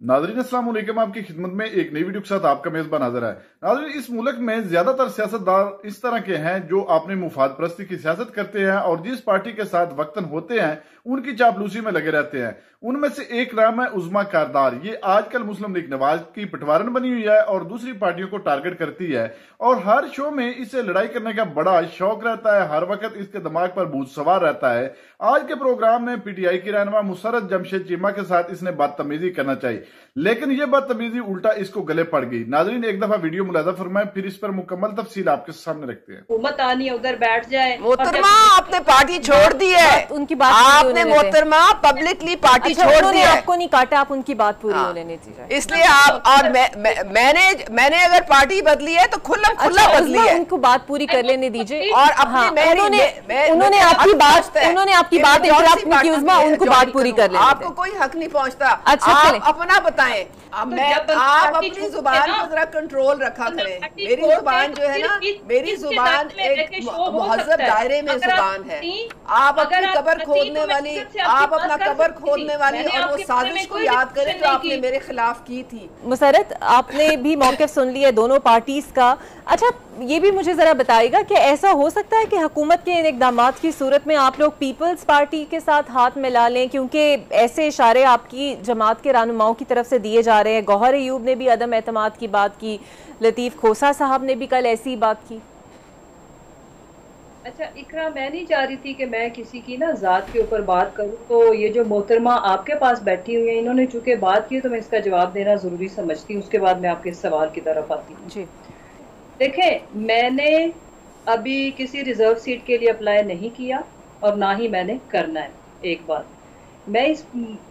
नाज़रीन अस्सलाम वालेकुम, आपकी खिदमत में एक नई वीडियो के साथ आपका मेजबान हाजिर है। नाज़रीन, इस मुल्क में ज्यादातर सियासतदान इस तरह के हैं जो अपने मुफाद परस्ती की सियासत करते हैं और जिस पार्टी के साथ वक्तन होते हैं उनकी चापलूसी में लगे रहते हैं। उनमें से एक नाम है उज़्मा कारदार। ये आजकल मुस्लिम लीग नवाज की पटवारन बनी हुई है और दूसरी पार्टियों को टारगेट करती है और हर शो में इससे लड़ाई करने का बड़ा शौक रहता है। हर वक्त इसके दिमाग पर भूत सवार रहता है। आज के प्रोग्राम में पीटीआई की रहनुमा मुसर्रत जमशेद चीमा के साथ इसने बदतमीजी करना चाहिए, लेकिन ये बदतमीजी उल्टा इसको गले पड़ गई। नाज़रीन, एक दफा वीडियो मुलाजा फरमाएं, फिर इस पर मुकम्मल तफसील आपके सामने रखते हैं। हुकूमत आनी उधर बैठ जाए। मोहतरमा, आपने पार्टी छोड़ दी है, उनकी बात आपने मोहतरमा पब्लिकली पार्टी छोड़ दी है। आपको नहीं काटा, आप उनकी बात पूरी होने दीजिए। इसलिए आप और मैंने अगर पार्टी बदली है तो खुला बदली है। उनको बात पूरी कर लेने दीजिए। और उन्होंने आपकी बात इंटरप्ट नहीं की उज़्मा, उनको बात पूरी कर लेने। आपको कोई हक नहीं पहुंचता। अच्छा, आप अपना बताएं। आप अपनी जुबान को जरा कंट्रोल रखा करें। मेरी जुबान जो है ना, मेरी जुबान एक मुहज़्ज़ब दायरे में जुबान है। आप अपनी कब्र खोदने वाली, आप अपना कब्र खोदने वाली और वो साजिश को याद करें जो आपने मेरे खिलाफ की थी। मुसर्रत, आपने भी मौक़िफ़ सुन लिया दोनों पार्टीज का। अच्छा, ये भी मुझे जरा बताइएगा कि ऐसा हो सकता है कि हुकूमत के इन इक़दामात की सूरत में आप लोग पीपल्स पार्टी के साथ हाथ मिला लें, क्योंकि ऐसे इशारे आपकी जमात के रहनुमाओं की तरफ से दिए जा रहे हैं। गौहर अयूब ने भी अदम एतमाद की बात की, लतीफ़ खोसा साहब ने भी कल ऐसी बात की। अच्छा इकरा, मैं नहीं चाह रही थी कि मैं किसी की ना जात के ऊपर बात करूं, तो ये जो मोहतरमा आपके पास बैठी हुई है, इन्होंने चूंकि बात की तो मैं इसका जवाब देना जरूरी समझती हूँ। उसके बाद मैं आपके सवाल की तरफ आती हूँ। जी देखें, मैंने अभी किसी रिजर्व सीट के लिए अप्लाई नहीं किया और ना ही मैंने करना है। एक बात, मैं इस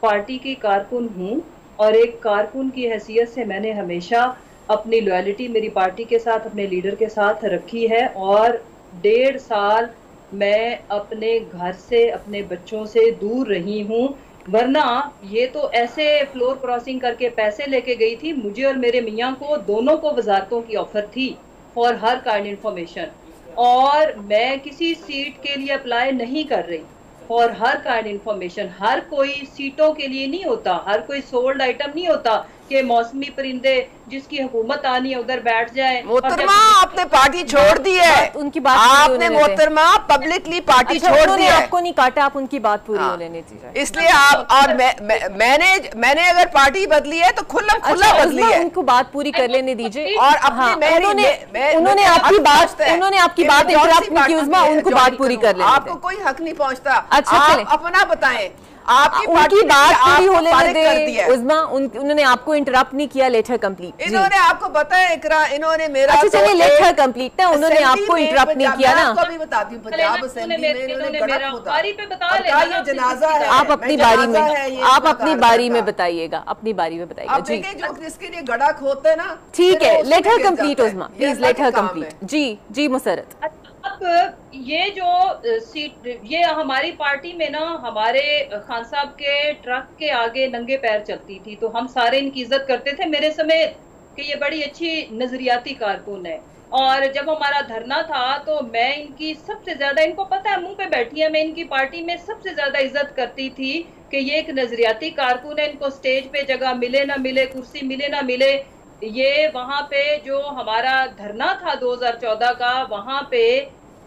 पार्टी की कारकुन हूँ और एक कारकुन की हैसियत से मैंने हमेशा अपनी लॉयल्टी मेरी पार्टी के साथ, अपने लीडर के साथ रखी है और 1.5 साल मैं अपने घर से, अपने बच्चों से दूर रही हूँ। वरना ये तो ऐसे फ्लोर क्रॉसिंग करके पैसे लेके गई थी। मुझे और मेरे मियाँ को दोनों को वजारतों की ऑफर थी फॉर हर काइंड इन्फॉर्मेशन, और मैं किसी सीट के लिए अप्लाई नहीं कर रही फॉर हर काइंड इन्फॉर्मेशन। हर कोई सीटों के लिए नहीं होता, हर कोई सोल्ड आइटम नहीं होता कि मौसमी परिंदे जिसकी हुकूमत आनी है उधर बैठ जाए। मोहतरमा, आपने पार्टी छोड़ दी है, उनकी बात आपने मोहतरमा पब्लिकली पार्टी छोड़ दी है। आपको नहीं काटा, आप उनकी बात पूरी होने दीजिए। इसलिए आप और मैंने अगर पार्टी बदली है तो खुला बदली है। उनको बात पूरी कर लेने दीजिए। और उन्होंने आपकी बात इंटरप्ट नहीं की उज़्मा, उनको बात पूरी कर लेने। आपको कोई हक नहीं पहुंचता। अच्छा, आप अपना बताएं। आपकी उनकी बात पूरी होने दे उज़्मा, उन्होंने आपको इंटरप्ट नहीं किया। Let her complete. इन्होंने आपको पता है इकरा, इन्होंने मेरा अच्छा चलिए, लेटर कंप्लीट ना, उन्होंने आपको इंटरप्ट नहीं किया ना। आपको भी बताती हूँ, पंजाब असेंबली में इन्होंने गड़ा खोदा। ये जनाजा है, आप अपनी बारी में बताइएगा, अपनी बारी में बताइएगा। जी, जो जिसके लिए गड़ा खोदते ना, ठीक है। Letter complete Uzma, please letter complete. जी मुसर्रत। अब ये जो सीट, ये हमारी पार्टी में ना हमारे खान साहब के ट्रक के आगे नंगे पैर चलती थी, तो हम सारे इनकी इज्जत करते थे मेरे समेत कि ये बड़ी अच्छी नजरियाती कारकुन है। और जब हमारा धरना था तो मैं इनकी सबसे ज्यादा, इनको पता है मुंह पे बैठी है, मैं इनकी पार्टी में सबसे ज्यादा इज्जत करती थी कि ये एक नजरियाती कारकुन है। इनको स्टेज पे जगह मिले ना मिले, कुर्सी मिले ना मिले, ये वहां पे जो हमारा धरना था 2014 का, वहां पे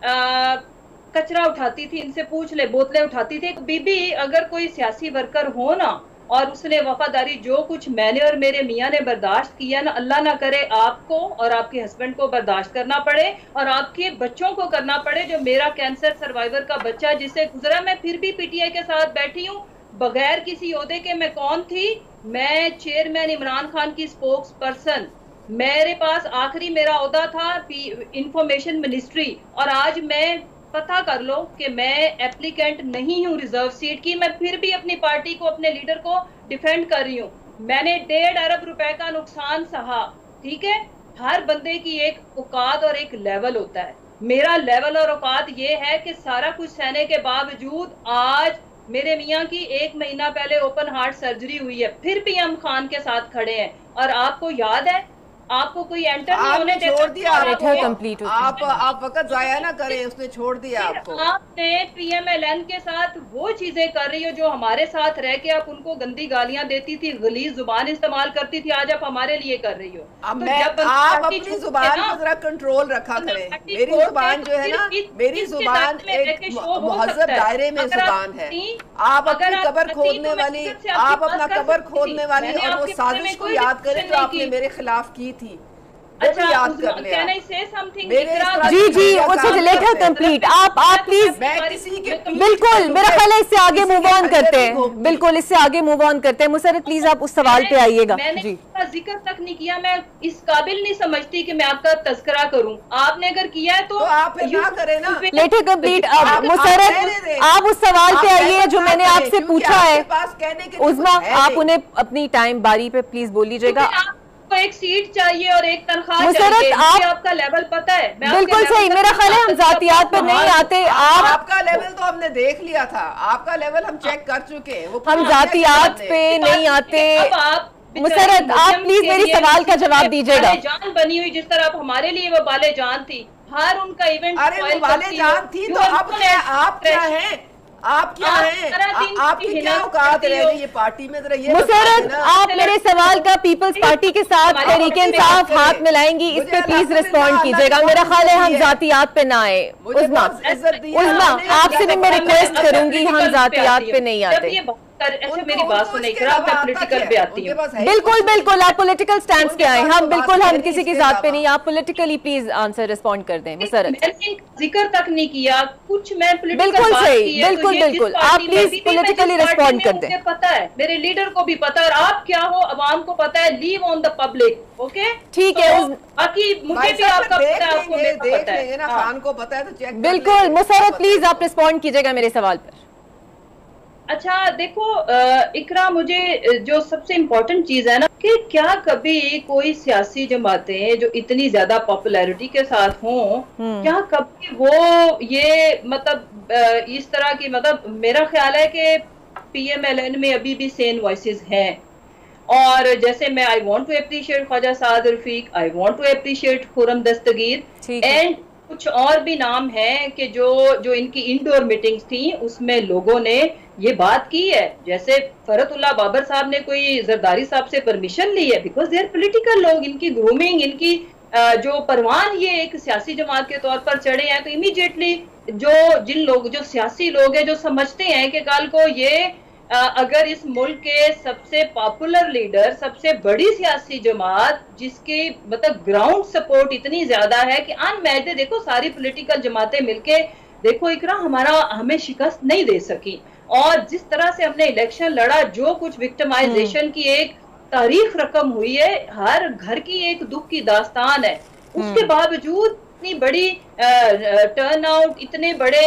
कचरा उठाती थी। इनसे पूछ ले, बोतलें उठाती थी। बीबी अगर कोई सियासी वर्कर हो ना और उसने वफादारी, जो कुछ मैंने और मेरे मियाँ ने बर्दाश्त किया ना, अल्लाह ना करे आपको और आपके हस्बैंड को बर्दाश्त करना पड़े और आपके बच्चों को करना पड़े। जो मेरा कैंसर सर्वाइवर का बच्चा जिससे गुजरा, मैं फिर भी पीटीआई के साथ बैठी हूँ बगैर किसी ओहदे के। मैं कौन थी? मैं चेयरमैन इमरान खान की स्पोक्स पर्सन। मेरे पास आखिरी मेरा ओहदा था इंफॉर्मेशन मिनिस्ट्री, और आज मैं पता कर लो कि मैं एप्लीकेंट नहीं हूँ रिजर्व सीट की। मैं फिर भी अपनी पार्टी को, अपने लीडर को डिफेंड कर रही हूँ। मैंने 1.5 अरब रुपए का नुकसान सहा। ठीक है, हर बंदे की एक औकात और एक लेवल होता है। मेरा लेवल और औकात ये है कि सारा कुछ सहने के बावजूद आज मेरे मियाँ की 1 महीना पहले ओपन हार्ट सर्जरी हुई है, फिर भी हम खान के साथ खड़े हैं। और आपको याद है, आपको कोई एंटर नहीं होने देता। छोड़ दिया कंप्लीट आप वक्त जाया ना करें, उसने छोड़ दिया आपको। आपने PMLN के साथ वो चीजें कर रही हो जो हमारे साथ रह के आप उनको गंदी गालियां देती थी, गलीज जुबान इस्तेमाल करती थी, आज आप हमारे लिए कर रही हो। तो आप अपनी जुबान को जरा कंट्रोल रखा करें। मेरी जुबान जो है ना, मेरी जुबान एक मुहज्जब दायरे में जुबान है। आप अपनी कबर खोदने वाली, आप अपना कबर खोदने वाली और वो साजिश को याद करें जो आपने मेरे खिलाफ की थी, अच्छा, याद कर लिया। जी जी, उससे लेटर कंप्लीट। आप प्लीज बिल्कुल, मेरा ख्याल है इससे आगे मूव ऑन करते हैं। बिल्कुल, इससे आगे मूव ऑन करते हैं। मुसर्रत प्लीज आप उस सवाल पे आइएगा। जी, जिक्र तक नहीं किया, मैं इस काबिल नहीं समझती कि मैं आपका तस्करा करूं। आपने अगर किया है तो आप ना करें ना। Letter complete. मुसर्रत आप उस सवाल पे आइए जो मैंने आपसे पूछा है। उस्मा, आप उन्हें अपनी टाइम बारी पे प्लीज बोल लीजिएगा। एक सीट चाहिए और एक तनख्वाह मुसर्रत, चाहिए। आपका लेवल पता है? बिल्कुल सही। मेरा ख्याल है हम जातियात पर नहीं आते। आपका लेवल तो हमने देख लिया था, आपका लेवल हम चेक कर चुके हैं। हम जातियात पे नहीं आते। मुसर्रत, आप प्लीज मेरी सवाल का जवाब दीजिएगा। जान बनी हुई जिस तरह आप हमारे लिए वो बाले जान थी, हर उनका इवेंट। अरे वो बाले जान थी तो अब आप क्या हैं? आप क्या हैं? आपकी क्या औकात रह गई ये पार्टी में? मुसर्रत, आप मेरे सवाल का पीपल्स पार्टी के साथ तहरीके इंसाफ हाथ मिलाएंगी, इस पे प्लीज रिस्पॉन्ड कीजिएगा। मेरा ख्याल है हम जातियात पे ना आए। उस्मा, आपसे भी मैं रिक्वेस्ट करूंगी, हम जातियात पे नहीं आते। अच्छा, मेरी बात सुनिए, पॉलिटिकल पे आती हूँ। बिल्कुल बिल्कुल, आप पॉलिटिकल स्टैंड पे आए। हम बिल्कुल, हम किसी की जात पे नहीं। आप पॉलिटिकली प्लीज आंसर रिस्पॉन्ड कर दें। मुसर्रत, मैंने जिक्र तक नहीं किया कुछ, मैं बिल्कुल सही। बिल्कुल बिल्कुल, आप प्लीज पॉलिटिकली रिस्पॉन्ड कर दें। पता है, मेरे लीडर को भी पता है, और आप क्या हो अवाम को पता है। Leave on the public, okay? ठीक है। बाकी मुझे भी आपका पता है, आपको मेरा पता है ना, खान को पता है तो चेक। बिल्कुल मुसर्रत, प्लीज आप रिस्पॉन्ड कीजिएगा मेरे सवाल पर। अच्छा देखो इकरा, मुझे जो सबसे इम्पोर्टेंट चीज है ना कि क्या कभी कोई सियासी जमातें जो इतनी ज्यादा पॉपुलैरिटी के साथ हों, क्या कभी वो ये मतलब इस तरह की, मतलब मेरा ख्याल है कि PMLN में अभी भी सेन वॉइसेस हैं। और जैसे मैं I want to appreciate Khawaja Saad Rafique, I want to appreciate Khurram Dastgir, and कुछ और भी नाम हैं कि जो इनकी इंडोर मीटिंग्स थी उसमें लोगों ने ये बात की है। जैसे फरतुल्लाह बाबर साहब ने कोई जरदारी साहब से परमिशन ली है, बिकॉज दे आर पॉलिटिकल लोग। इनकी ग्रूमिंग, इनकी जो परवान ये एक सियासी जमात के तौर पर चढ़े हैं, तो इमीडिएटली जो सियासी लोग हैं, जो समझते हैं कि कल को ये अगर इस मुल्क के सबसे पॉपुलर लीडर, सबसे बड़ी सियासी जमात जिसकी मतलब ग्राउंड सपोर्ट इतनी ज्यादा है कि अनमैच्ड है। देखो सारी पॉलिटिकल जमातें मिलके देखो इकरा हमें शिकस्त नहीं दे सकी, और जिस तरह से हमने इलेक्शन लड़ा, जो कुछ विक्टिमाइजेशन की एक तारीख रकम हुई है, हर घर की एक दुख की दास्तान है। उसके बावजूद इतनी बड़ी टर्न आउट, इतने बड़े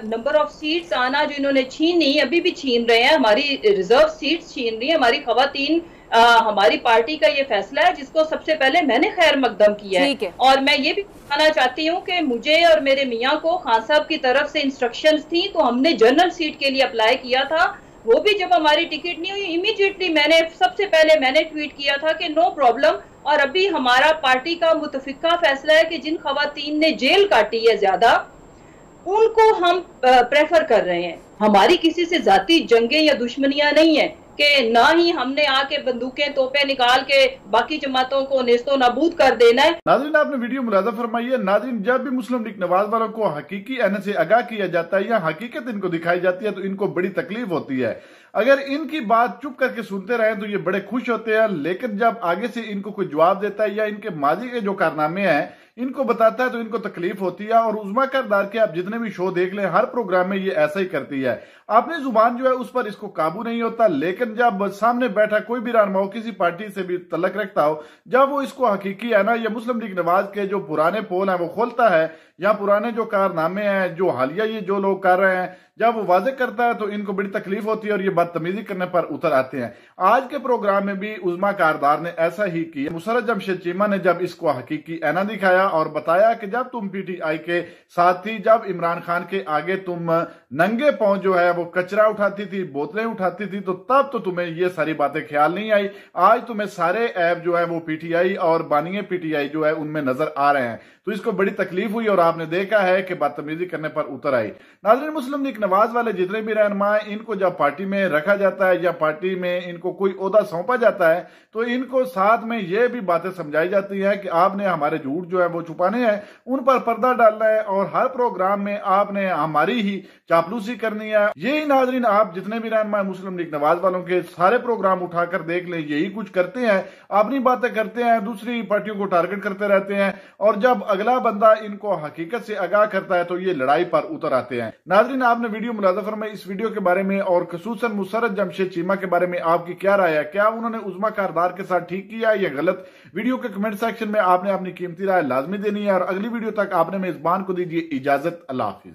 नंबर ऑफ सीट्स आना जो इन्होंने छीनी, अभी भी छीन रहे हैं, हमारी रिजर्व सीट्स छीन रही है हमारी खवातीन। हमारी पार्टी का ये फैसला है जिसको सबसे पहले मैंने खैर मकदम किया है। और मैं ये भी बताना चाहती हूँ कि मुझे और मेरे मियाँ को खान साहब की तरफ से इंस्ट्रक्शंस थी, तो हमने जनरल सीट के लिए अप्लाई किया था। वो भी जब हमारी टिकट नहीं हुई, इमीडिएटली सबसे पहले मैंने ट्वीट किया था कि नो प्रॉब्लम। और अभी हमारा पार्टी का मुतफिका फैसला है कि जिन खवातीन ने जेल काटी है ज्यादा, उनको हम प्रेफर कर रहे हैं। हमारी किसी से जाती जंगें या दुश्मनियां नहीं है कि ना ही हमने आके बंदूकें तोपे निकाल के बाकी जमातों को नेस्तो नाबूद कर देना है। नाज़रीन, आपने वीडियो मुलाजा फरमाई है। नाज़रीन, जब भी मुस्लिम लीग नवाज वालों को हकीकी आने से आगाह किया जाता है या हकीकत इनको दिखाई जाती है तो इनको बड़ी तकलीफ होती है। अगर इनकी बात चुप करके सुनते रहे तो ये बड़े खुश होते हैं, लेकिन जब आगे से इनको कोई जवाब देता है या इनके माजी के जो कारनामे हैं इनको बताता है तो इनको तकलीफ होती है। और उज़्मा किरदार के आप जितने भी शो देख लें, हर प्रोग्राम में ये ऐसा ही करती है। अपनी जुबान जो है उस पर इसको काबू नहीं होता, लेकिन जब सामने बैठा कोई भी रहनुमा हो, किसी पार्टी से भी तल्लक रखता हो, जब वो इसको हकीकी है ना या मुस्लिम लीग नवाज के जो पुराने पोल हैं वो खोलता है या पुराने जो कारनामे हैं, जो हालिया ये जो लोग कर रहे हैं, जब वो वाजे करता है तो इनको बड़ी तकलीफ होती है और ये बदतमीजी करने पर उतर आते हैं। आज के प्रोग्राम में भी उज़्मा किरदार ने ऐसा ही किया। मुसर्रत जमशेद चीमा ने जब इसको हकीकी ऐना दिखाया और बताया कि जब तुम PTI के साथ थी, जब इमरान खान के आगे तुम नंगे पांव जो है वो कचरा उठाती थी, बोतलें उठाती थी, तो तब तो तुम्हें ये सारी बातें ख्याल नहीं आई। आज तुम्हें सारे ऐप जो है वो पीटीआई और बानिए पीटीआई जो है उनमें नजर आ रहे हैं, तो इसको बड़ी तकलीफ हुई और आपने देखा है कि बदतमीजी करने पर उतर आई। नाज़रीन, मुस्लिम लीग नवाज वाले जितने भी रहनुमा हैं, इनको जब पार्टी में रखा जाता है या पार्टी में इनको कोई ओहदा सौंपा जाता है तो इनको साथ में ये भी बातें समझाई जाती है कि आपने हमारे झूठ जो है वो छुपाने हैं, उन पर पर्दा डालना है और हर प्रोग्राम में आपने हमारी ही चापलूसी करनी है। यही नाज़रीन, आप जितने भी रहनुमा मुस्लिम लीग नवाज वालों के सारे प्रोग्राम उठाकर देख लें, यही कुछ करते हैं, अपनी बातें करते हैं, दूसरी पार्टियों को टारगेट करते रहते हैं, और जब अगला बंदा इनको हकीकत से आगाह करता है तो ये लड़ाई पर उतर आते हैं। नाज़रीन, आपने वीडियो मुलाज़ा फरमाई, इस वीडियो के बारे में और खसूसन मुसर्रत जमशेद चीमा के बारे में आपकी क्या राय है? क्या उन्होंने उज़्मा कारदार के साथ ठीक किया या गलत? वीडियो के कमेंट सेक्शन में आपने अपनी कीमती राय लाजमी देनी है और अगली वीडियो तक आपने मेजबान को दीजिए इजाजत। अल्लाह हाफिज।